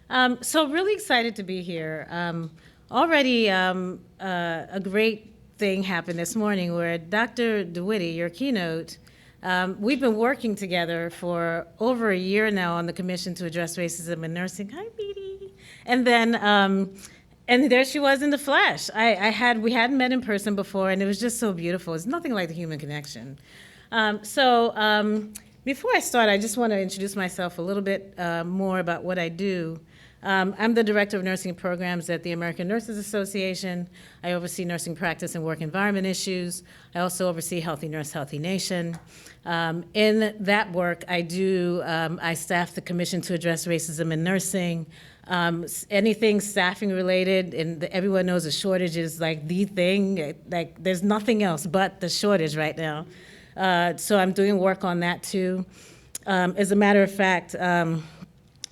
So really excited to be here. Already a great thing happened this morning where Dr. DeWitty, your keynote, we've been working together for over a year now on the Commission to Address Racism in Nursing. Hi, Beatty. And then, and there she was in the flesh. We hadn't met in person before, and it was just so beautiful. It's nothing like the human connection. Before I start, I just want to introduce myself a little bit more about what I do. I'm the Director of Nursing Programs at the American Nurses Association. I oversee nursing practice and work environment issues. I also oversee Healthy Nurse, Healthy Nation. In that work, I staff the Commission to Address Racism in Nursing. Anything staffing related, and everyone knows a shortage is like the thing. Like there's nothing else but the shortage right now. So I'm doing work on that too. As a matter of fact,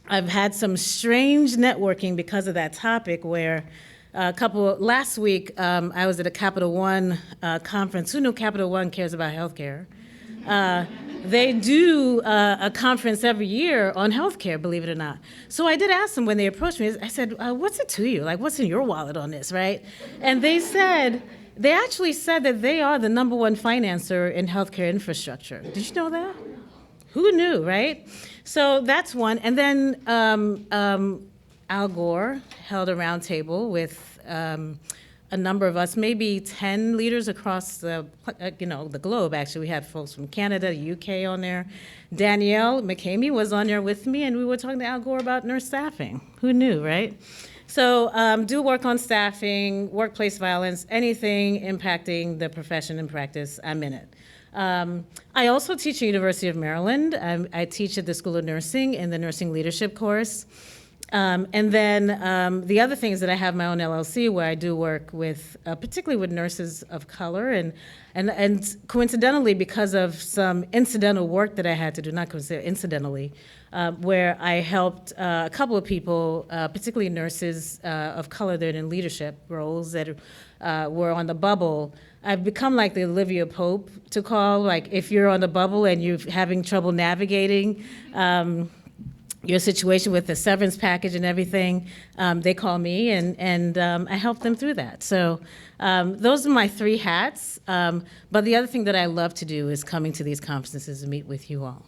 I've had some strange networking because of that topic where last week I was at a Capital One conference. Who knew Capital One cares about healthcare? They do a conference every year on healthcare, believe it or not. So I did ask them when they approached me, I said, what's it to you? Like, what's in your wallet on this, right? And they actually said that they are the #1 financer in healthcare infrastructure. Did you know that? Who knew, right? So that's one. And then Al Gore held a roundtable with a number of us, maybe 10 leaders across the globe, actually. We had folks from Canada, UK on there. Danielle McCamey was on there with me, and we were talking to Al Gore about nurse staffing. Who knew, right? So do work on staffing, workplace violence, anything impacting the profession and practice, I'm in it. I also teach at the University of Maryland. I teach at the School of Nursing in the Nursing Leadership course. And then the other thing is that I have my own LLC where I do work with, particularly with nurses of color, and coincidentally, because of some incidental work that I had to do, not incidentally, where I helped a couple of people, particularly nurses of color that are in leadership roles that were on the bubble. I've become like the Olivia Pope to call, like if you're on the bubble and you're having trouble navigating your situation with the severance package and everything, they call me and I help them through that. So those are my 3 hats. But the other thing that I love to do is coming to these conferences and meet with you all.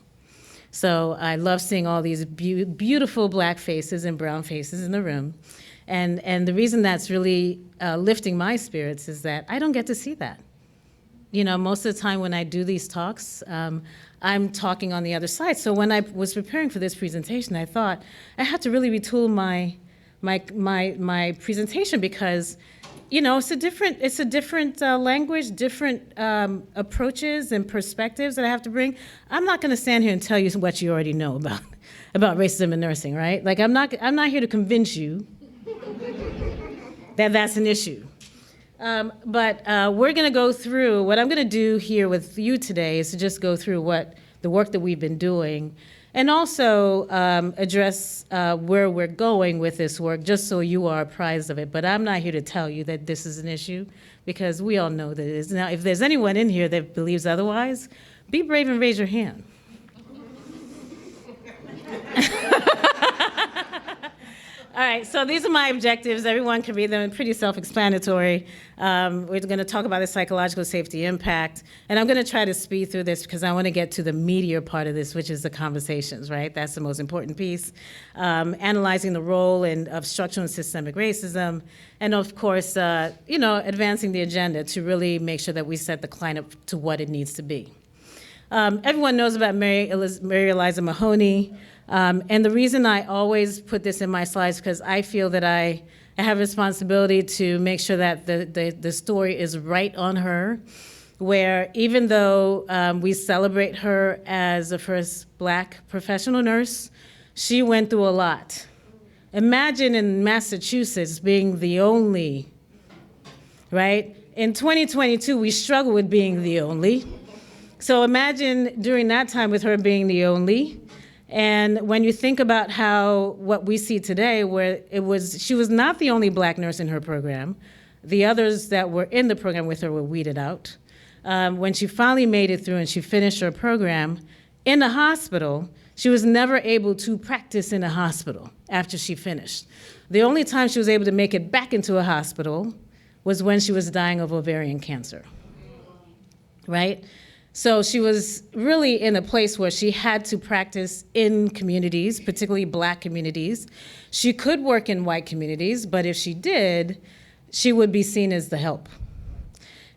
So I love seeing all these beautiful black faces and brown faces in the room. And the reason that's really lifting my spirits is that I don't get to see that. You know, most of the time when I do these talks, I'm talking on the other side. So when I was preparing for this presentation, I thought I had to really retool my presentation because, you know, it's a different language, different approaches and perspectives that I have to bring. I'm not going to stand here and tell you what you already know about racism in nursing, right? Like I'm not here to convince you that that's an issue. But we're going to go through, what I'm going to do here with you today is to just go through the work that we've been doing and also address where we're going with this work, just so you are apprised of it. But I'm not here to tell you that this is an issue because we all know that it is. Now, if there's anyone in here that believes otherwise, be brave and raise your hand. All right, so these are my objectives. Everyone can read them, pretty self-explanatory. We're going to talk about the psychological safety impact, and I'm going to try to speed through this because I want to get to the meatier part of this, which is the conversations, right? That's the most important piece. Analyzing the role of structural and systemic racism, and of course, advancing the agenda to really make sure that we set the climate to what it needs to be. Everyone knows about Mary Eliza Mahoney. And the reason I always put this in my slides because I feel that I have a responsibility to make sure that the story is right on her, where even though we celebrate her as the first Black professional nurse, she went through a lot. Imagine in Massachusetts being the only, right? In 2022, we struggle with being the only. So imagine during that time with her being the only. And when you think about what we see today, where she was not the only Black nurse in her program. The others that were in the program with her were weeded out. When she finally made it through and she finished her program, In the hospital, she was never able to practice in a hospital after she finished. The only time she was able to make it back into a hospital was when she was dying of ovarian cancer, right? So she was really in a place where she had to practice in communities, particularly Black communities. She could work in white communities, but if she did, she would be seen as the help.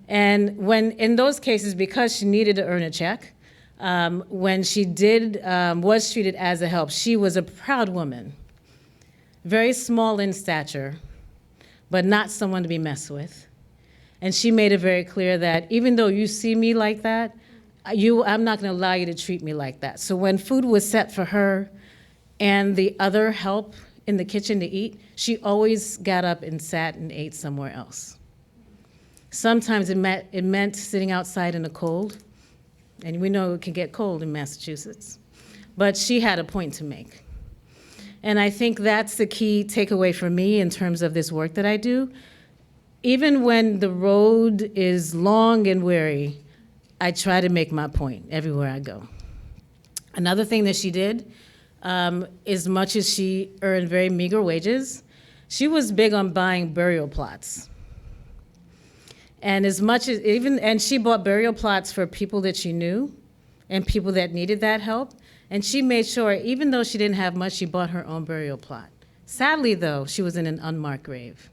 And when, in those cases, because she needed to earn a check, when she was treated as a help, she was a proud woman, very small in stature, but not someone to be messed with. And she made it very clear that even though you see me like that, I'm not gonna allow you to treat me like that. So when food was set for her and the other help in the kitchen to eat, she always got up and sat and ate somewhere else. Sometimes it meant sitting outside in the cold, and we know it can get cold in Massachusetts, but she had a point to make. And I think that's the key takeaway for me in terms of this work that I do. Even when the road is long and weary, I try to make my point everywhere I go. Another thing that she did, as much as she earned very meager wages, she was big on buying burial plots. And and she bought burial plots for people that she knew and people that needed that help. And she made sure, even though she didn't have much, she bought her own burial plot. Sadly, though, she was in an unmarked grave.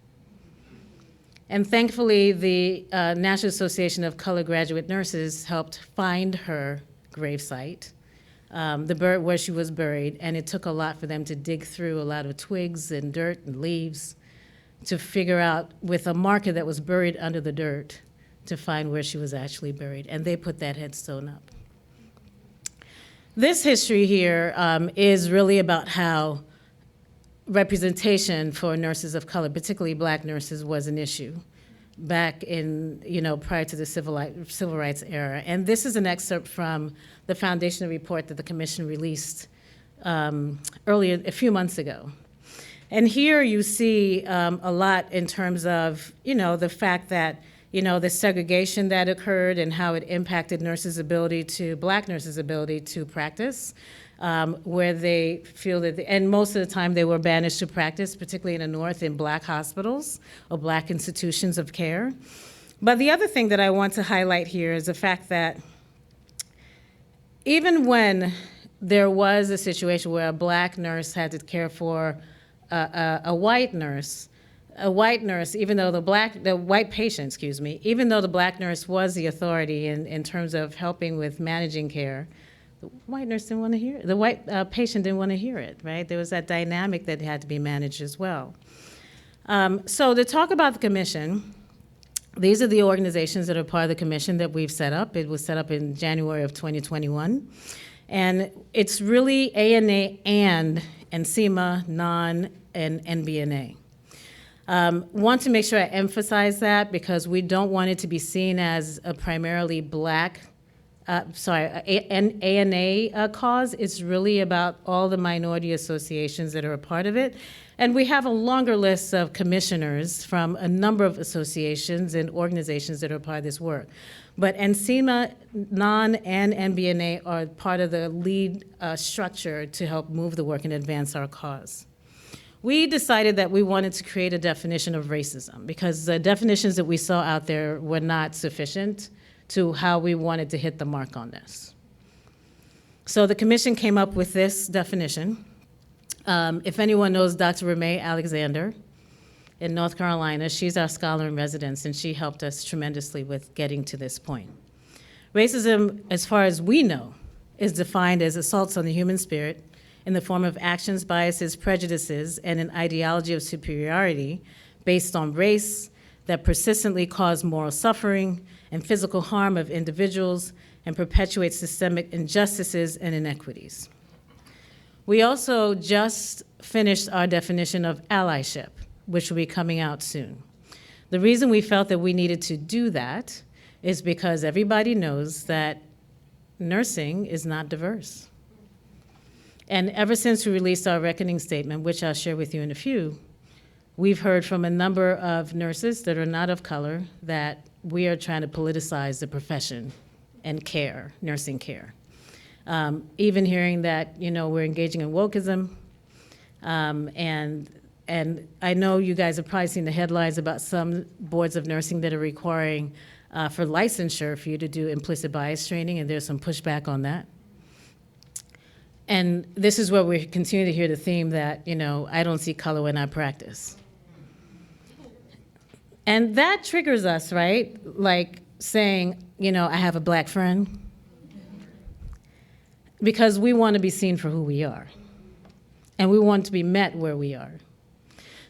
And thankfully, the National Association of Colored Graduate Nurses helped find her gravesite, where she was buried, and it took a lot for them to dig through a lot of twigs and dirt and leaves to figure out, with a marker that was buried under the dirt, to find where she was actually buried, and they put that headstone up. This history here is really about how representation for nurses of color, particularly Black nurses, was an issue back in, prior to the civil rights era. And this is an excerpt from the foundational report that the commission released earlier, a few months ago. And here you see a lot in terms of, the fact that, the segregation that occurred and how it impacted Black nurses' ability to practice, where they feel that, and most of the time they were banished to practice, particularly in the North, in Black hospitals or Black institutions of care. But the other thing that I want to highlight here is the fact that even when there was a situation where a Black nurse had to care for a white nurse, even though the white patient, even though the Black nurse was the authority in terms of helping with managing care, the white nurse didn't want to hear it. The white patient didn't want to hear it, right? There was that dynamic that had to be managed as well. So to talk about the commission, these are the organizations that are part of the commission that we've set up. It was set up in January of 2021. And it's really ANA and NCEMA, NON, and NBNA. Want to make sure I emphasize that because we don't want it to be seen as a primarily Black, an ANA cause. It's really about all the minority associations that are a part of it. And we have a longer list of commissioners from a number of associations and organizations that are part of this work. But NCEMA, NON, and NBNA are part of the lead structure to help move the work and advance our cause. We decided that we wanted to create a definition of racism because the definitions that we saw out there were not sufficient to how we wanted to hit the mark on this. So the commission came up with this definition. If anyone knows Dr. Ramay Alexander in North Carolina, she's our scholar in residence, and she helped us tremendously with getting to this point. Racism, as far as we know, is defined as assaults on the human spirit in the form of actions, biases, prejudices, and an ideology of superiority based on race that persistently cause moral suffering and physical harm of individuals and perpetuate systemic injustices and inequities. We also just finished our definition of allyship, which will be coming out soon. The reason we felt that we needed to do that is because everybody knows that nursing is not diverse. And ever since we released our reckoning statement, which I'll share with you in a few, we've heard from a number of nurses that are not of color that we are trying to politicize the profession and care, nursing care. Even hearing that, we're engaging in wokeism, and I know you guys have probably seen the headlines about some boards of nursing that are requiring for licensure for you to do implicit bias training, and there's some pushback on that. And this is where we continue to hear the theme that, I don't see color when I practice. And that triggers us, right? Like saying, I have a black friend. Because we want to be seen for who we are. And we want to be met where we are.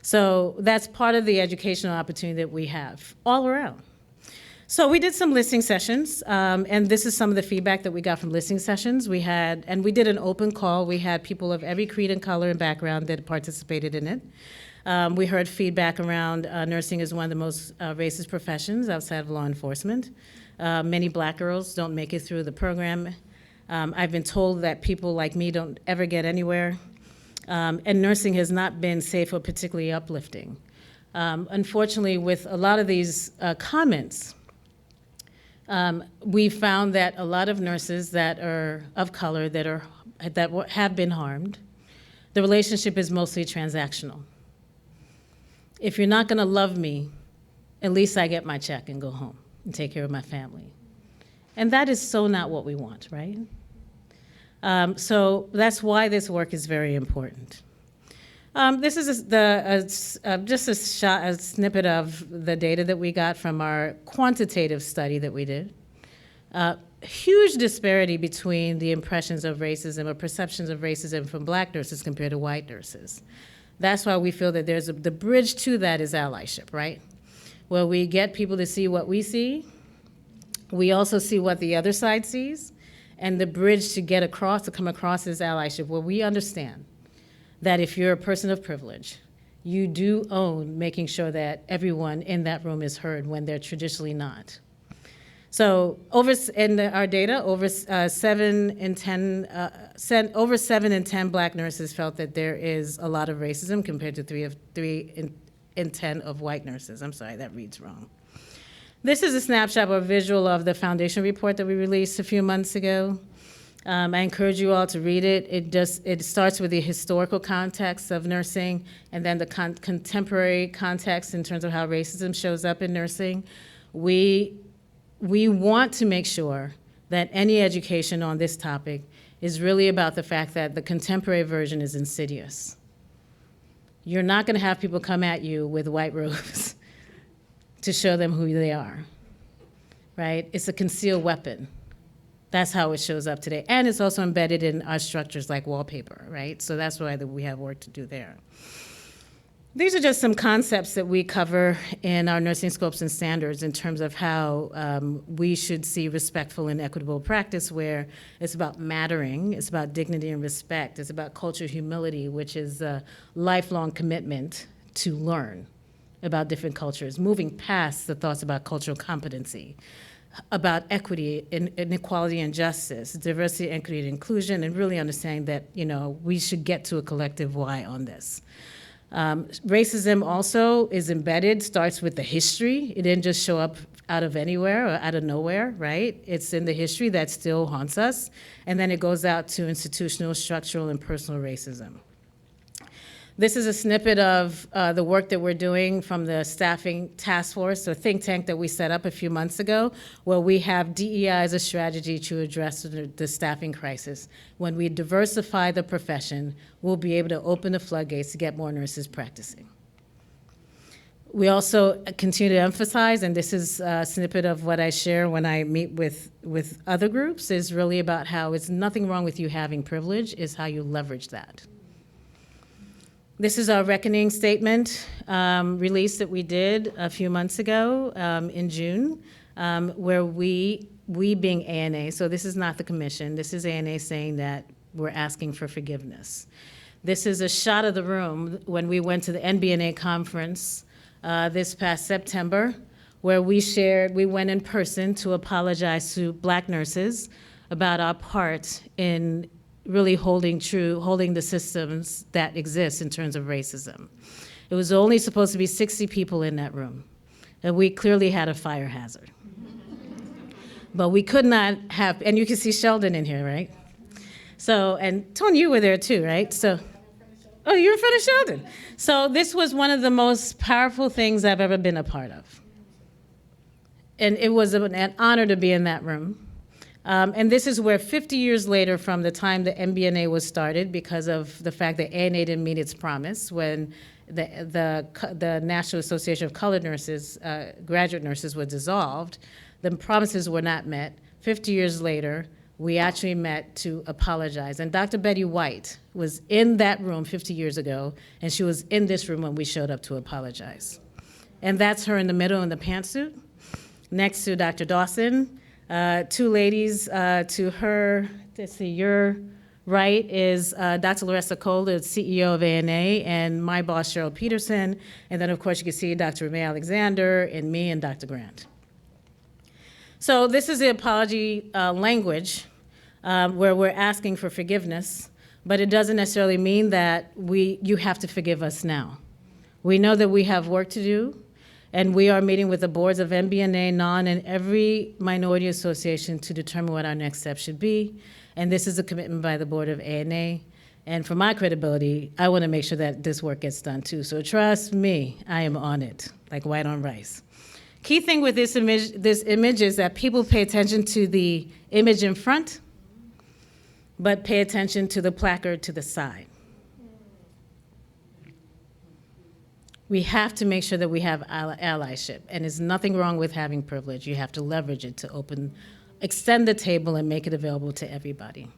So that's part of the educational opportunity that we have all around. So we did some listening sessions, and this is some of the feedback that we got from listening sessions. We did an open call. We had people of every creed and color and background that participated in it. We heard feedback around nursing is one of the most racist professions outside of law enforcement. Many black girls don't make it through the program. I've been told that people like me don't ever get anywhere. And nursing has not been safe or particularly uplifting. Unfortunately, with a lot of these comments, we found that a lot of nurses that are of color that have been harmed, the relationship is mostly transactional. If you're not gonna love me, at least I get my check and go home and take care of my family. And that is so not what we want, right? So that's why this work is very important. This is just a snippet of the data that we got from our quantitative study that we did. Huge disparity between the impressions of racism or perceptions of racism from black nurses compared to white nurses. That's why we feel that the bridge to that is allyship, right? Where we get people to see what we see. We also see what the other side sees. And the bridge to come across is allyship, where we understand that if you're a person of privilege, you do own making sure that everyone in that room is heard when they're traditionally not. So in our data, over 7 in 10 black nurses felt that there is a lot of racism compared to 3 in 10 of white nurses. I'm sorry, that reads wrong. This is a snapshot or visual of the foundation report that we released a few months ago. I encourage you all to read it. It starts with the historical context of nursing and then the contemporary context in terms of how racism shows up in nursing. We want to make sure that any education on this topic is really about the fact that the contemporary version is insidious. You're not gonna have people come at you with white robes to show them who they are, right? It's a concealed weapon. That's how it shows up today. And it's also embedded in our structures like wallpaper, right? So that's why we have work to do there. These are just some concepts that we cover in our nursing scopes and standards in terms of how we should see respectful and equitable practice, where it's about mattering, it's about dignity and respect, it's about cultural humility, which is a lifelong commitment to learn about different cultures, moving past the thoughts about cultural competency, about equity, inequality and justice, diversity, equity, and inclusion, and really understanding that, we should get to a collective why on this. Racism also is embedded, starts with the history. It didn't just show up out of anywhere or out of nowhere, right? It's in the history that still haunts us, and then it goes out to institutional, structural, and personal racism. This is a snippet of the work that we're doing from the staffing task force, or think tank that we set up a few months ago, where we have DEI as a strategy to address the staffing crisis. When we diversify the profession, we'll be able to open the floodgates to get more nurses practicing. We also continue to emphasize, and this is a snippet of what I share when I meet with other groups, is really about how it's nothing wrong with you having privilege, is how you leverage that. This is our reckoning statement release that we did a few months ago in June, where we being ANA, so this is not the commission, this is ANA saying that we're asking for forgiveness. This is a shot of the room when we went to the NBNA conference this past September, where we went in person to apologize to Black nurses about our part in really holding the systems that exist in terms of racism. It was only supposed to be 60 people in that room, and we clearly had a fire hazard. But we could not have, and you can see Sheldon in here, right? So, and Tony, you were there too, right? So, oh, you were in front of Sheldon. So this was one of the most powerful things I've ever been a part of. And it was an honor to be in that room. And this is where 50 years later from the time the MBNA was started, because of the fact that ANA didn't meet its promise when the National Association of Colored Nurses, graduate nurses, was dissolved, the promises were not met. 50 years later, we actually met to apologize. And Dr. Betty White was in that room 50 years ago, and she was in this room when we showed up to apologize. And that's her in the middle in the pantsuit. Next to Dr. Dawson, two ladies to her, let's see, your right is Dr. Larissa Cole, the CEO of ANA, and my boss, Cheryl Peterson. And then, of course, you can see Dr. Renee Alexander, and me, and Dr. Grant. So this is the apology language where we're asking for forgiveness, but it doesn't necessarily mean that you have to forgive us now. We know that we have work to do, and we are meeting with the boards of MBNA, NON, and every minority association to determine what our next step should be. And this is a commitment by the board of ANA. And for my credibility, I want to make sure that this work gets done too. So trust me, I am on it, like white on rice. Key thing with this image is that people pay attention to the image in front, but pay attention to the placard to the side. We have to make sure that we have allyship, and there's nothing wrong with having privilege. You have to leverage it to extend the table and make it available to everybody.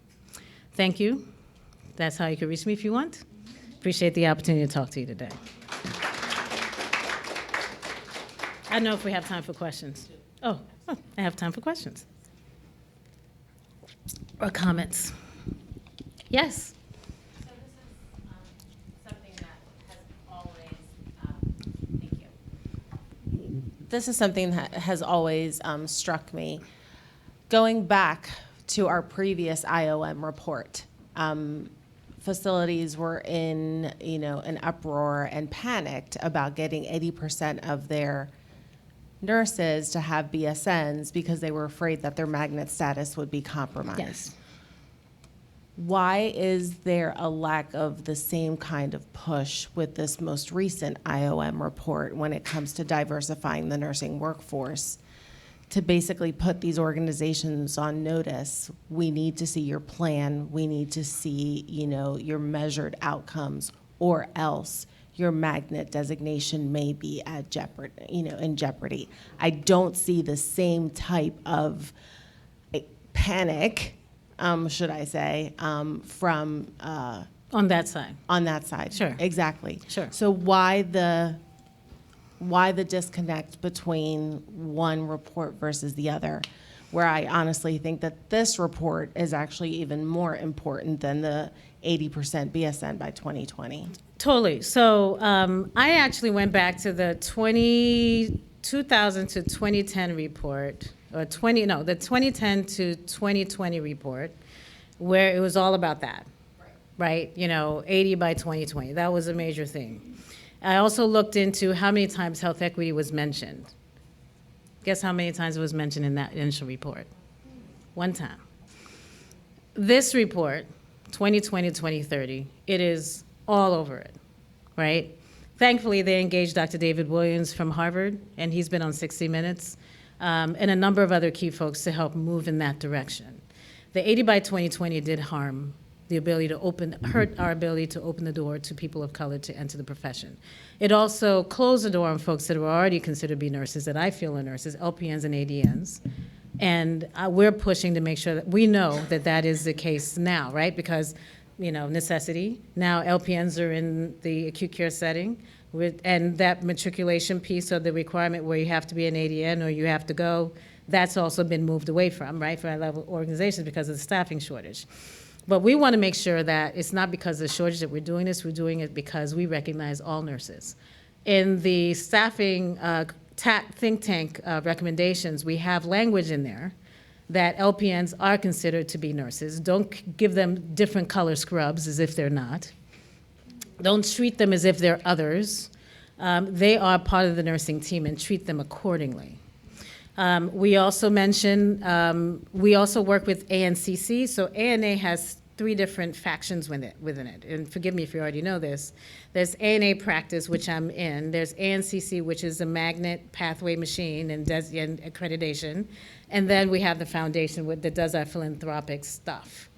Thank you. That's how you can reach me if you want. Appreciate the opportunity to talk to you today. I don't know if we have time for questions. Oh, I have time for questions. Or comments. Yes? This is something that has always struck me. Going back to our previous IOM report, facilities were in, an uproar and panicked about getting 80% of their nurses to have BSNs because they were afraid that their magnet status would be compromised. Yes. Why is there a lack of the same kind of push with this most recent IOM report when it comes to diversifying the nursing workforce to basically put these organizations on notice? We need to see your plan. We need to see, your measured outcomes, or else your magnet designation may be at jeopardy, in jeopardy. I don't see the same type of panic, should I say, from On that side. on that side. Sure. Exactly. Sure. So why the disconnect between one report versus the other, where I honestly think that this report is actually even more important than the 80% BSN by 2020? Totally. So I actually went back to the 2000 to 2010 report, or the 2010 to 2020 report, where it was all about that, right? 80 by 2020. That was a major thing. I also looked into how many times health equity was mentioned. Guess how many times it was mentioned in that initial report? One time. This report, 2020 to 2030, it is all over it, right? Thankfully, they engaged Dr. David Williams from Harvard, and he's been on 60 Minutes, and a number of other key folks to help move in that direction. The 80 by 2020 did harm the ability to hurt our ability to open the door to people of color to enter the profession. It also closed the door on folks that were already considered to be nurses, that I feel are nurses, LPNs and ADNs. And we're pushing to make sure that we know that that is the case now, right? Because, necessity. Now LPNs are in the acute care setting, and that matriculation piece of the requirement where you have to be an ADN or you have to go, that's also been moved away from, right, for our level organizations because of the staffing shortage. But we want to make sure that it's not because of the shortage that we're doing this, we're doing it because we recognize all nurses. In the staffing think tank recommendations, we have language in there that LPNs are considered to be nurses. Don't give them different color scrubs as if they're not. Don't treat them as if they're others. They are part of the nursing team, and treat them accordingly. We also mentioned, we also work with ANCC. So ANA has three different factions within it. And forgive me if you already know this. There's ANA practice, which I'm in. There's ANCC, which is a magnet pathway machine and accreditation. And then we have the foundation that does our philanthropic stuff.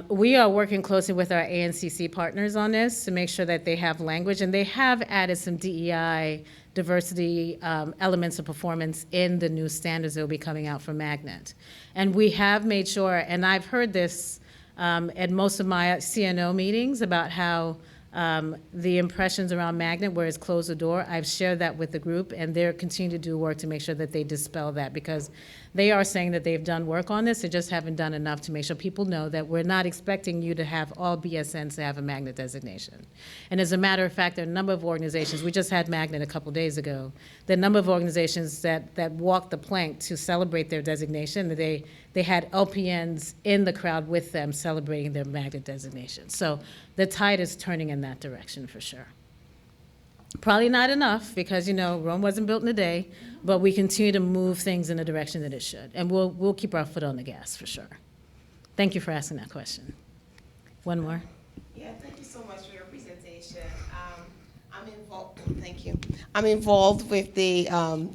We are working closely with our ANCC partners on this to make sure that they have language, and they have added some DEI diversity elements of performance in the new standards that will be coming out from Magnet. And we have made sure, and I've heard this at most of my CNO meetings about how the impressions around Magnet, where it's closed the door, I've shared that with the group, and they're continuing to do work to make sure that they dispel that, because they are saying that they've done work on this, they just haven't done enough to make sure people know that we're not expecting you to have all BSNs to have a Magnet designation. And as a matter of fact, there are a number of organizations, we just had Magnet a couple days ago, there are a number of organizations that walked the plank to celebrate their designation. They had LPNs in the crowd with them celebrating their Magnet designation. So the tide is turning in that direction for sure. Probably not enough, because Rome wasn't built in a day, but we continue to move things in the direction that it should. And we'll keep our foot on the gas for sure. Thank you for asking that question. One more. Yeah, thank you so much for your presentation. I'm involved. Thank you. I'm involved with the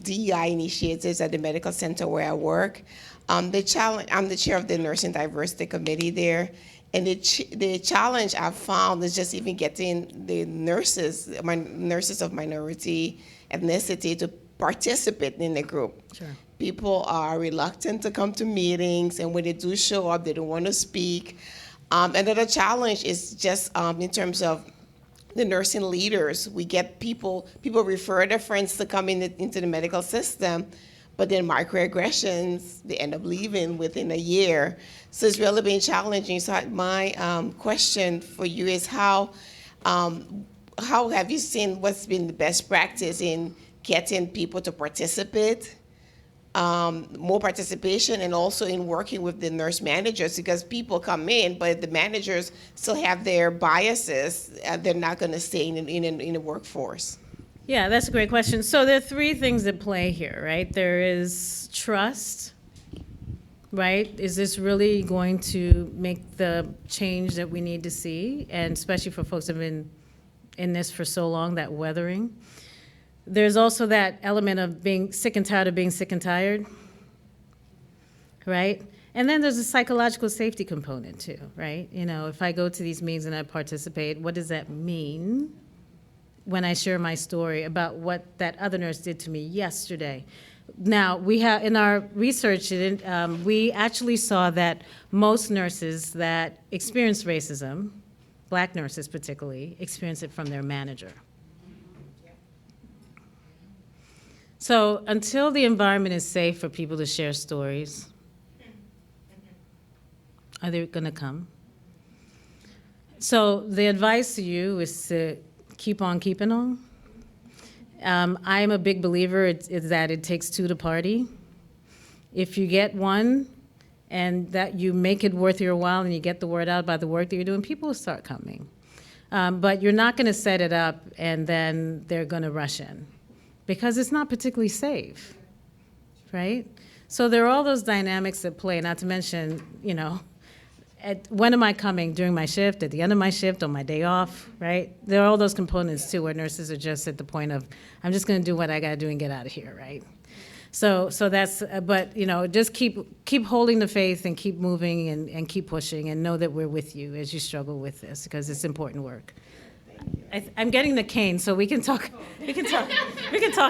DEI initiatives at the medical center where I work. I'm the chair of the Nursing Diversity Committee there. And the challenge I've found is just even getting the nurses of minority ethnicity to participate in the group. Sure. People are reluctant to come to meetings, and when they do show up, they don't want to speak. Another challenge is just in terms of the nursing leaders. We get people refer their friends to come into the medical system, but then microaggressions, they end up leaving within a year. So it's really been challenging. So my question for you is how have you seen what's been the best practice in getting people to participate, more participation, and also in working with the nurse managers, because people come in, but the managers still have their biases, they're not going to stay in the workforce. Yeah, that's a great question. So there are three things at play here, right? There is trust, right? Is this really going to make the change that we need to see? And especially for folks who have been in this for so long, that weathering. There's also that element of being sick and tired of being sick and tired, right? And then there's a psychological safety component too, right? If I go to these meetings and I participate, what does that mean when I share my story about what that other nurse did to me yesterday? Now, we have, in our research, we actually saw that most nurses that experience racism, Black nurses particularly, experience it from their manager. So until the environment is safe for people to share stories, are they going to come? So the advice to you is to keep on keeping on. I'm a big believer is that it takes two to party. If you get one and that you make it worth your while and you get the word out about the work that you're doing, people will start coming. But you're not going to set it up and then they're going to rush in, because it's not particularly safe, right? So there are all those dynamics at play, not to mention, when am I coming? During my shift, at the end of my shift, on my day off, right? There are all those components too, where nurses are just at the point of, I'm just gonna do what I gotta do and get out of here, right? So that's, but just keep holding the faith and keep moving and keep pushing, and know that we're with you as you struggle with this, because it's important work. I'm getting the cane, so we can talk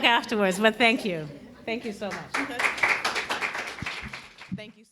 afterwards, but thank you. Thank you so much. Thank you.